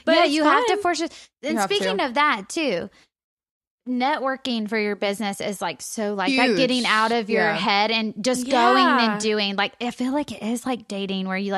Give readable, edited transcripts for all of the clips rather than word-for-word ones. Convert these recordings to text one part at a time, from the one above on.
But yeah, it's you fun. have to force it. And have speaking to. of that too, networking for your business is like so like that Huge. getting out of your Yeah. head and just going and doing. Like I feel like it is like dating where you're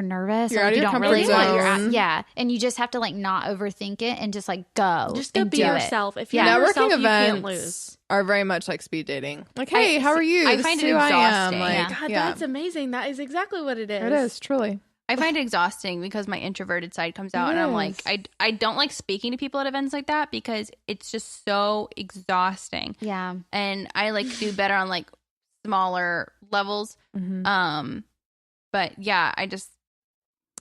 nervous You're or out of you your don't comfort really know what you're at. zone. Yeah, and you just have to like not overthink it and just like go. Just go and be do yourself. It. If you're Yeah. yourself, Networking you can't events lose. are very much like speed dating. Like, hey, how are you? I This find is it who I am. exhausting. Like, Yeah. God, that's amazing. That is exactly what it is. It is, truly. I find it exhausting because my introverted side comes out, and I'm like, I don't like speaking to people at events like that because it's just so exhausting. Yeah. And I like do better on like smaller levels. But yeah, I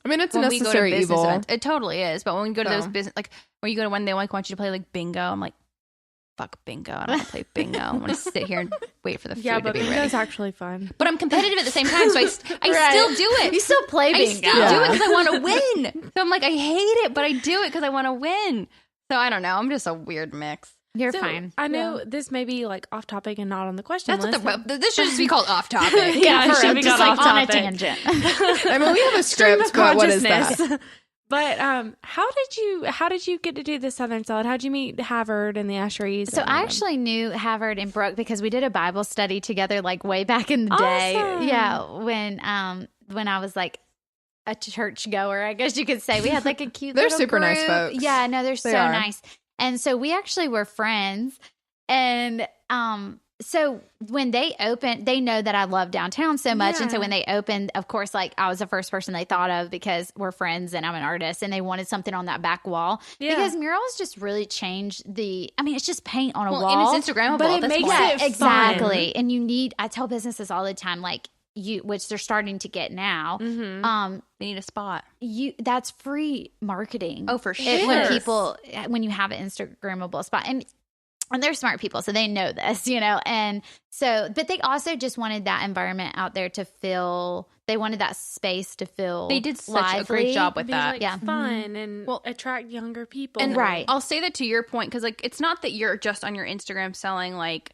mean, it's a when we go to necessary business evil. events, it totally is. But when we go to those So. business, like when you go to when they like want you to play like bingo, I'm like, fuck bingo. I don't want to play bingo. I want to sit here and wait for the food Yeah, to but be ready. bingo's actually fun. But I'm competitive at the same time, so I still do it. You still play bingo. I still do it because I want to win. So I'm like, I hate it, but I do it because I want to win. So I don't know. I'm just a weird mix. You're So, fine. I know this may be like off topic and not on the question That's list. what this should just be called off topic. Yeah, it for should be just called like off on a topic. tangent. I mean, we have a Stream script, of but what is that? consciousness. But how did you get to do the Southern Salad? How'd you meet Havard and the Asheries? So I actually knew Havard and Brooke because we did a Bible study together like way back in the day. Awesome. Yeah, when I was like a church goer, I guess you could say. We had like a cute They're little super nice group. folks. Yeah, no, they're so They are. nice. And so we actually were friends. And so when they opened, they know that I love downtown so much. And so Yeah. when they opened, of course, like I was the first person they thought of because we're friends and I'm an artist and they wanted something on that back wall. Yeah. Because murals just really change it's just paint on a Well, wall. and it's Instagrammable. But it at this makes point. it Exactly. And I tell businesses all the time, like which they're starting to get now. Mm-hmm. They need a spot. That's free marketing. Oh, for When when you have an Instagrammable spot and they're smart people, so they know this, and so, but they also just wanted that environment out there to feel, they wanted that space to feel They did such lively. a great job with Be that. like Yeah. fun and attract younger people. And Right. I'll say that to your point because like it's not that you're just on your Instagram selling like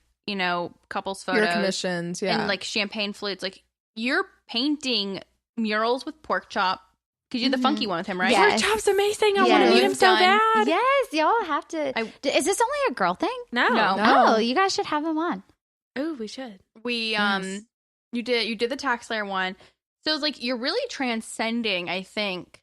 couples photos, Your commissions, yeah. and like champagne flutes. Like you're painting murals with pork chop because you're the funky one with him, right? Yeah. Pork chop's amazing. I Yeah. want to meet him We've so done- bad. Yes, y'all have to. I- Is this only a girl thing? No. No. Oh, you guys should have them on. Oh, we should. We Yes. you did the tax layer one. So it's like you're really transcending, I think,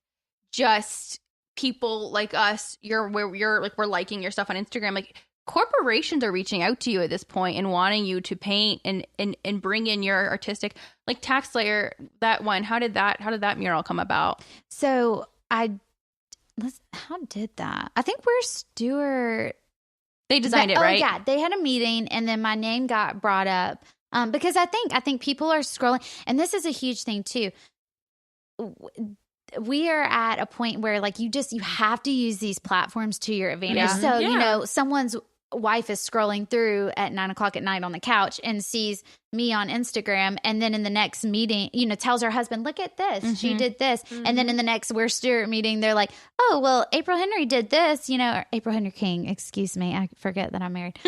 just people like us. We're liking your stuff on Instagram. Like corporations are reaching out to you at this point and wanting you to paint and bring in your artistic, like tax layer, that one. How did that mural come about? So how did that? I think we're Stewart. They designed it, right? Oh yeah, they had a meeting, and then my name got brought up because I think people are scrolling, and this is a huge thing too. We are at a point where like you have to use these platforms to your advantage. Yeah. So Yeah. someone's wife is scrolling through at 9:00 at night on the couch and sees me on Instagram, and then in the next meeting, tells her husband, "Look at this, she did this," and then in the next We're Stewart meeting, they're like, "Oh, well, April Henry did this," or April Henry King. Excuse me, I forget that I'm married.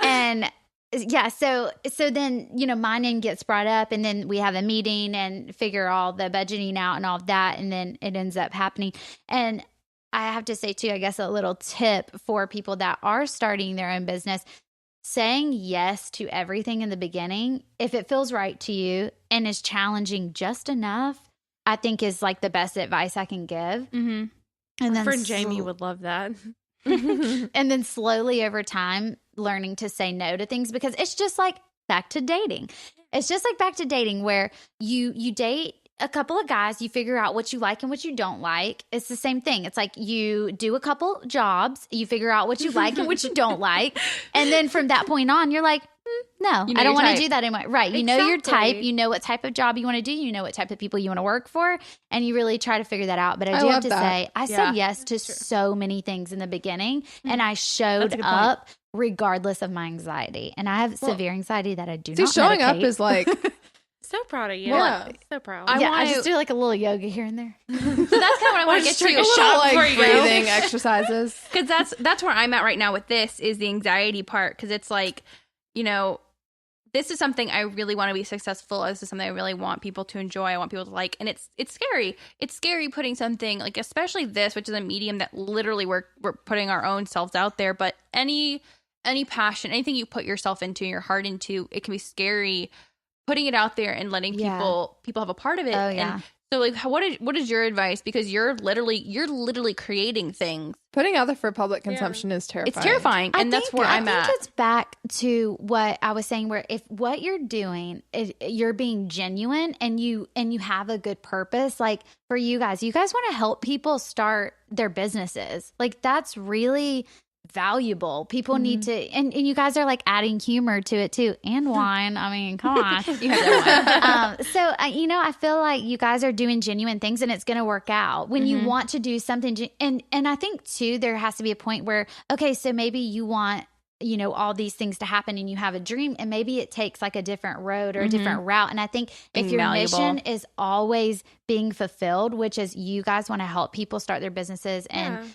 And yeah, so then my name gets brought up, and then we have a meeting and figure all the budgeting out and all of that, and then it ends up happening. And I have to say too, I guess a little tip for people that are starting their own business: saying yes to everything in the beginning, if it feels right to you and is challenging just enough, I think is like the best advice I can give. Mm-hmm. And My then friend Jamie would love that. and then slowly over time learning to say no to things, because it's just like back to dating. It's just like back to dating where you date a couple of guys, you figure out what you like and what you don't like. It's the same thing. It's like you do a couple jobs, you figure out what you like and what you don't like. And then from that point on, you're like, no, You know I don't your want type. to do that anymore. Right. You know your type. Exactly. You know what type of job you want to do. You know what type of people you want to work for. And you really try to figure that out. But I do love have to that. say, I Yeah, said yes to so many things in the beginning. And I That's showed a good point. up regardless of my anxiety. And I have severe anxiety that I do See, not showing up medicate. is like, So proud of you. Yeah. So proud. I I wanna- just do like a little yoga here and there. So that's kind of what I want to get Just take to. a shot like before you go. breathing exercises. Because that's where I'm at right now with this is the anxiety part. Because it's like, this is something I really want to be successful. This is something I really want people to enjoy. I want people to like, and it's scary. It's scary putting something like, especially this, which is a medium that literally we're putting our own selves out there. But any passion, anything you put yourself into, your heart into, it can be scary putting it out there and letting people have a part of it. Oh, yeah. And so like, what is your advice? Because you're literally creating things. Putting out there for public consumption is terrifying. It's terrifying, and that's where I'm at. I think it's back to what I was saying, where if what you're doing is you're being genuine and you have a good purpose, like for you guys want to help people start their businesses. Like that's really valuable. People need to, and you guys are like adding humor to it too, and wine. I mean, come on. You have that one. So I feel like you guys are doing genuine things, and it's going to work out when you want to do something. And I think too, there has to be a point where, okay, so maybe you want, all these things to happen and you have a dream, and maybe it takes like a different road or a different route. And I think if your mission is always being fulfilled, which is you guys want to help people start their businesses and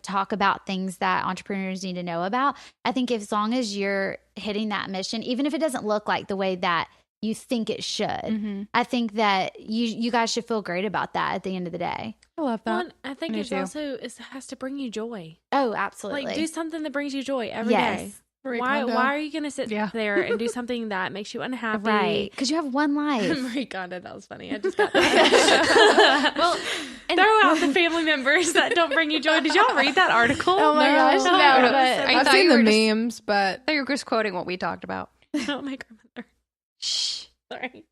talk about things that entrepreneurs need to know about. I think as long as you're hitting that mission, even if it doesn't look like the way that you think it should, I think that you guys should feel great about that at the end of the day. I love that. Well, I think it's also it has to bring you joy. Oh, absolutely. Like do something that brings you joy every day. Why are you going to sit there and do something that makes you unhappy? Right. Because you have one life. Marie Kondo, that was funny. I just got that. Well, throw out the family members that don't bring you joy. Did y'all read that article? Oh my gosh, no. I've seen the memes, but I thought you were just quoting what we talked about. Oh, my grandmother. Shh. Sorry.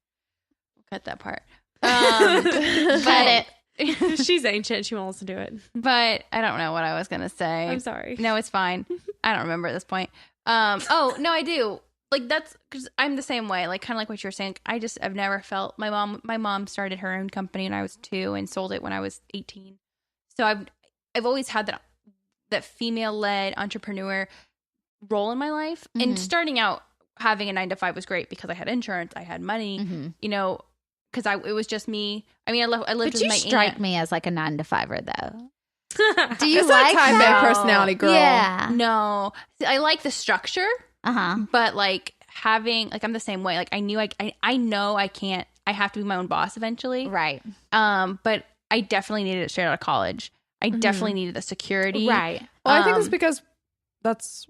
Cut that part. Cut it. She's ancient. She won't listen to it. But I don't know what I was going to say. I'm sorry. No, it's fine. I don't remember at this point. Oh, no, I do. Like that's because I'm the same way. Like kind of like what you're saying. I've never felt my mom started her own company when I was 2 and sold it when I was 18. So I've always had that female-led entrepreneur role in my life. And starting out having a 9-to-5 was great because I had insurance, I had money, because it was just me. I mean, I lived with my aunt. But you strike me as like a 9-to-5er though. Do you it's like that time that? bag personality girl? Yeah. No, I like the structure. Uh-huh. But like having I'm the same way. Like I knew I know I can't. I have to be my own boss eventually. Right. But I definitely needed it straight out of college. I definitely needed the security. Right. Well, I think it's because that's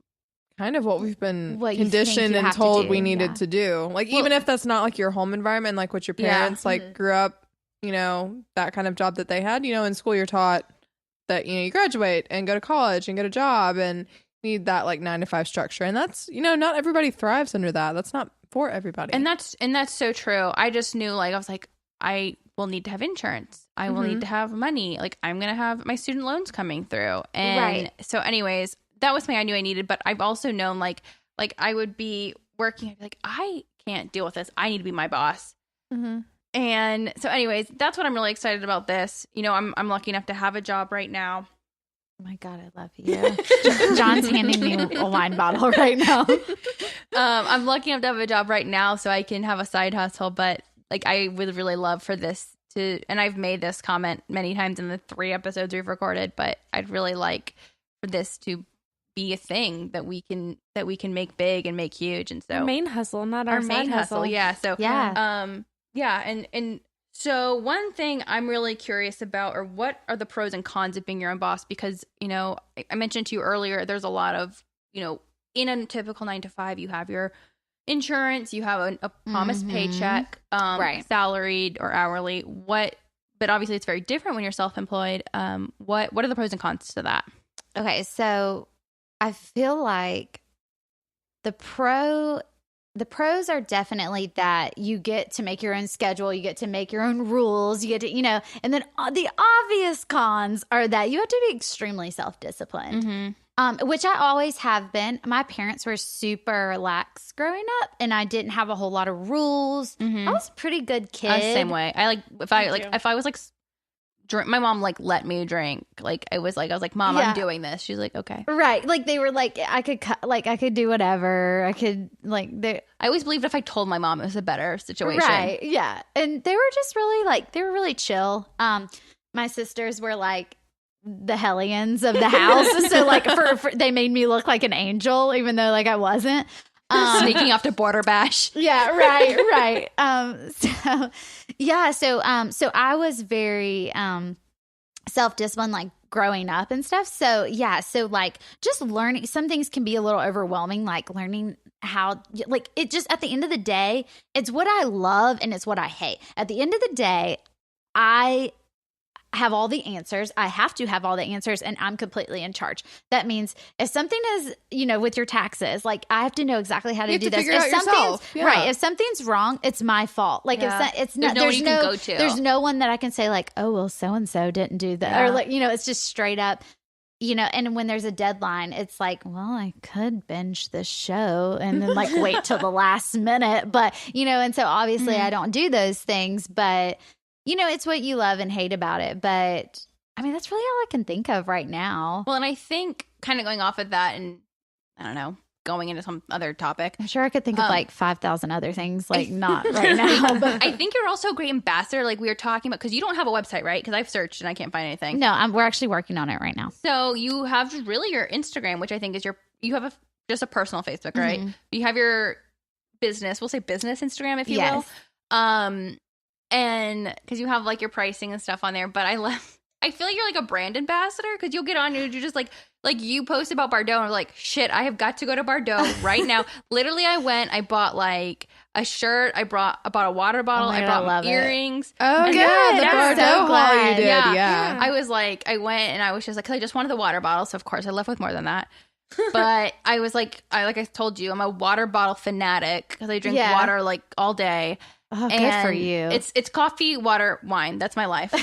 kind of what we've been conditioned and told we needed to do. Like even if that's not like your home environment, like what your parents grew up, that kind of job that they had. In school you're taught that you graduate and go to college and get a job and need that like 9-to-5 structure, and that's not everybody thrives under that. That's not for everybody, and that's so true. I just knew I was like, I will need to have insurance, I will need to have money, like I'm gonna have my student loans coming through, and so anyways, that was something I knew I needed. But I've also known like I would be working, I'd be like, I can't deal with this, I need to be my boss. And so anyways, that's what I'm really excited about this. I'm lucky enough to have a job right now. Oh my God, I love you. John's handing me a wine bottle right now. I'm lucky enough to have a job right now so I can have a side hustle. But I would really love for this to, and I've made this comment many times in the 3 episodes we've recorded, but I'd really like for this to be a thing that we can make big and make huge. And so our main hustle, not our main side hustle. Yeah. So and so one thing I'm really curious about are what are the pros and cons of being your own boss? Because, I mentioned to you earlier, there's a lot of, in a typical 9-to-5, you have your insurance, you have a promised paycheck, salaried or hourly. But obviously it's very different when you're self-employed. What are the pros and cons to that? Okay. So I feel like the pros are definitely that you get to make your own schedule, you get to make your own rules, you get to, and then the obvious cons are that you have to be extremely self-disciplined, which I always have been. My parents were super lax growing up, and I didn't have a whole lot of rules. I was a pretty good kid. I was the same way. If I was my mom let me drink. I was like, Mom, I'm doing this. She's like, okay, right. They were like, I could do whatever. I could I always believed if I told my mom, it was a better situation. Right. Yeah. And they were just really they were really chill. My sisters were the hellions of the house. So for they made me look like an angel, even though I wasn't. Sneaking off to Border Bash. Yeah, right. So I was very self-disciplined, like growing up and stuff. So like just learning, some things can be a little overwhelming, like learning how, like it just, at the end of the day, it's what I love and it's what I hate. At the end of the day, I have all the answers. I have to have all the answers, and I'm completely in charge. That means if something is, with your taxes, like I have to know exactly how to do this. If something's right, if something's wrong, it's my fault. Like it's not. There's no one you can go to. There's no one that I can say like, oh well, so and so didn't do that, or like it's just straight up. And when there's a deadline, it's like, well, I could binge this show and then like wait till the last minute, but and so obviously I don't do those things, but. It's what you love and hate about it. But, I mean, that's really all I can think of right now. Well, and I think kind of going off of that and, I don't know, going into some other topic. I'm sure I could think of like 5,000 other things, like not right now. But I think you're also a great ambassador, like we were talking about, because you don't have a website, right? Because I've searched and I can't find anything. No, we're actually working on it right now. So you have really your Instagram, which I think is you have just a personal Facebook, right? You have your business, we'll say business Instagram, if you will. And because you have like your pricing and stuff on there, but I feel like you're like a brand ambassador because you'll get on and you're just like you post about Bardot and I'm like, shit, I have got to go to Bardot right now. Literally, I went, I bought like a shirt, I bought a water bottle, I brought earrings. Oh, good. The Bardot haul you did. Yeah. I was like, I went and I was just like, because I just wanted the water bottle. So of course I left with more than that. But I was like, I told you, I'm a water bottle fanatic because I drink water like all day. Oh, good for you. It's coffee, water, wine. That's my life.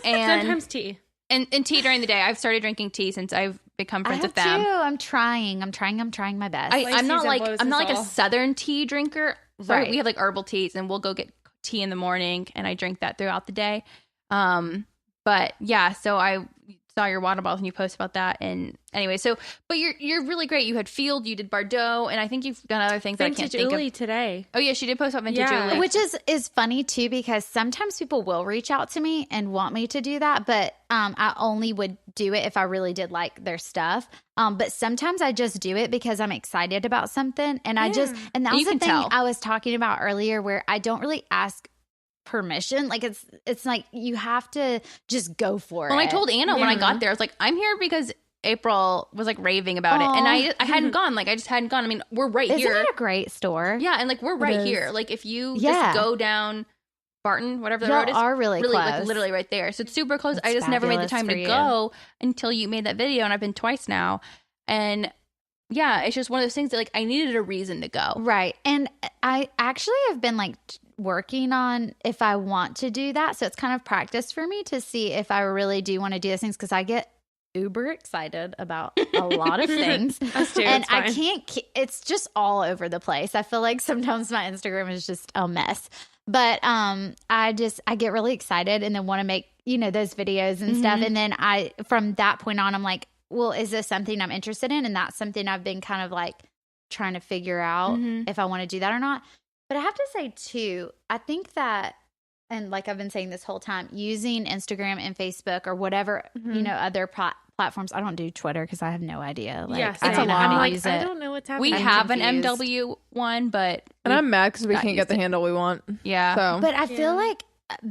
And sometimes tea. And tea during the day. I've started drinking tea since I've become friends with them. Too. I'm trying my best. I'm not like a southern tea drinker. Right. We have like herbal teas and we'll go get tea in the morning and I drink that throughout the day. But yeah, so I saw your water bottles and you post about that. And anyway, but you're really great. You had Field, you did Bardot, and I think you've done other things that I can't think of. Today. Oh yeah, she did post about Vintage Julie. Which is funny too, because sometimes people will reach out to me and want me to do that, but I only would do it if I really did like their stuff. But sometimes I just do it because I'm excited about something, and and that was the thing I was talking about earlier, where I don't really ask permission. Like it's like you have to just go for it. Well, I told Anna when I got there, I was like, I'm here because April was like raving about it, and I hadn't gone. Like I just hadn't gone. I mean, we're right here. Isn't it a great store? Yeah, and like we're right here. Like if you just go down Barton, whatever the road is, are really close. Like literally right there. So it's super close. I just never made the time to go until you made that video, and I've been twice now. And yeah, it's just one of those things that like I needed a reason to go. Right. And I actually have been like working on if I want to do that. So it's kind of practice for me to see if I really do want to do those things, because I get uber excited about a lot of things. Us too, and I can't, it's just all over the place. I feel like sometimes my Instagram is just a mess. But I get really excited and then want to make, those videos and stuff. And then from that point on, I'm like, well, is this something I'm interested in? And that's something I've been kind of like trying to figure out if I want to do that or not. But I have to say too, I think that, and like I've been saying this whole time, using Instagram and Facebook or whatever, other platforms. I don't do Twitter because I have no idea. Like, I don't know how to use it. I don't know what's happening. We have an MW one, but and I'm mad because we can't get the handle we want. Yeah. So. But I feel like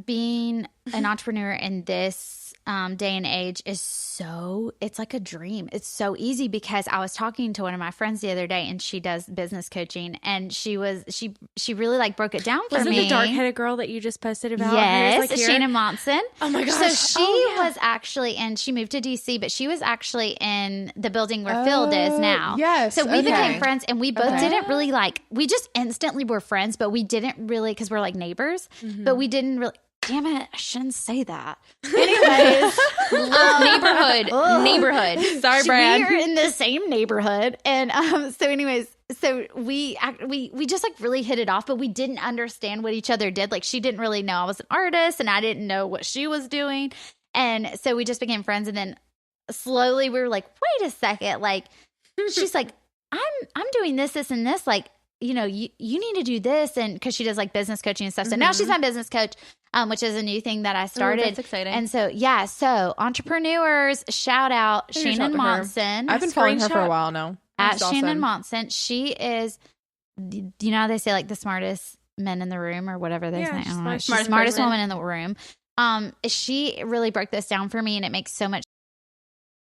being an entrepreneur in this day and age it's like a dream. It's so easy, because I was talking to one of my friends the other day, and she does business coaching, and she really like broke it down for me. Wasn't the dark-headed girl that you just posted about? Yes, Shannon Monson. Oh my gosh. So she was actually, and she moved to DC, but she was actually in the building where Field is now. Yes. So we became friends, and we both didn't really we just instantly were friends, but we didn't really, because we're like neighbors, but we didn't really. Damn it, I shouldn't say that. Anyways. Neighborhood. Sorry, Brad. We're in the same neighborhood. And so we just like really hit it off, but we didn't understand what each other did. Like she didn't really know I was an artist, and I didn't know what she was doing. And so we just became friends. And then slowly we were like, wait a second. Like, she's like, I'm doing this, and this. Like, you need to do this. And because she does like business coaching and stuff. So now she's my business coach, which is a new thing that I started. That's exciting. And so, so entrepreneurs, shout out Shannon Monson. I've been following her for a while now. At Shannon Monson. She is you know how they say like the smartest men in the room or whatever they say? I don't know. She's the smartest smartest woman in the room. She really broke this down for me, and it makes so much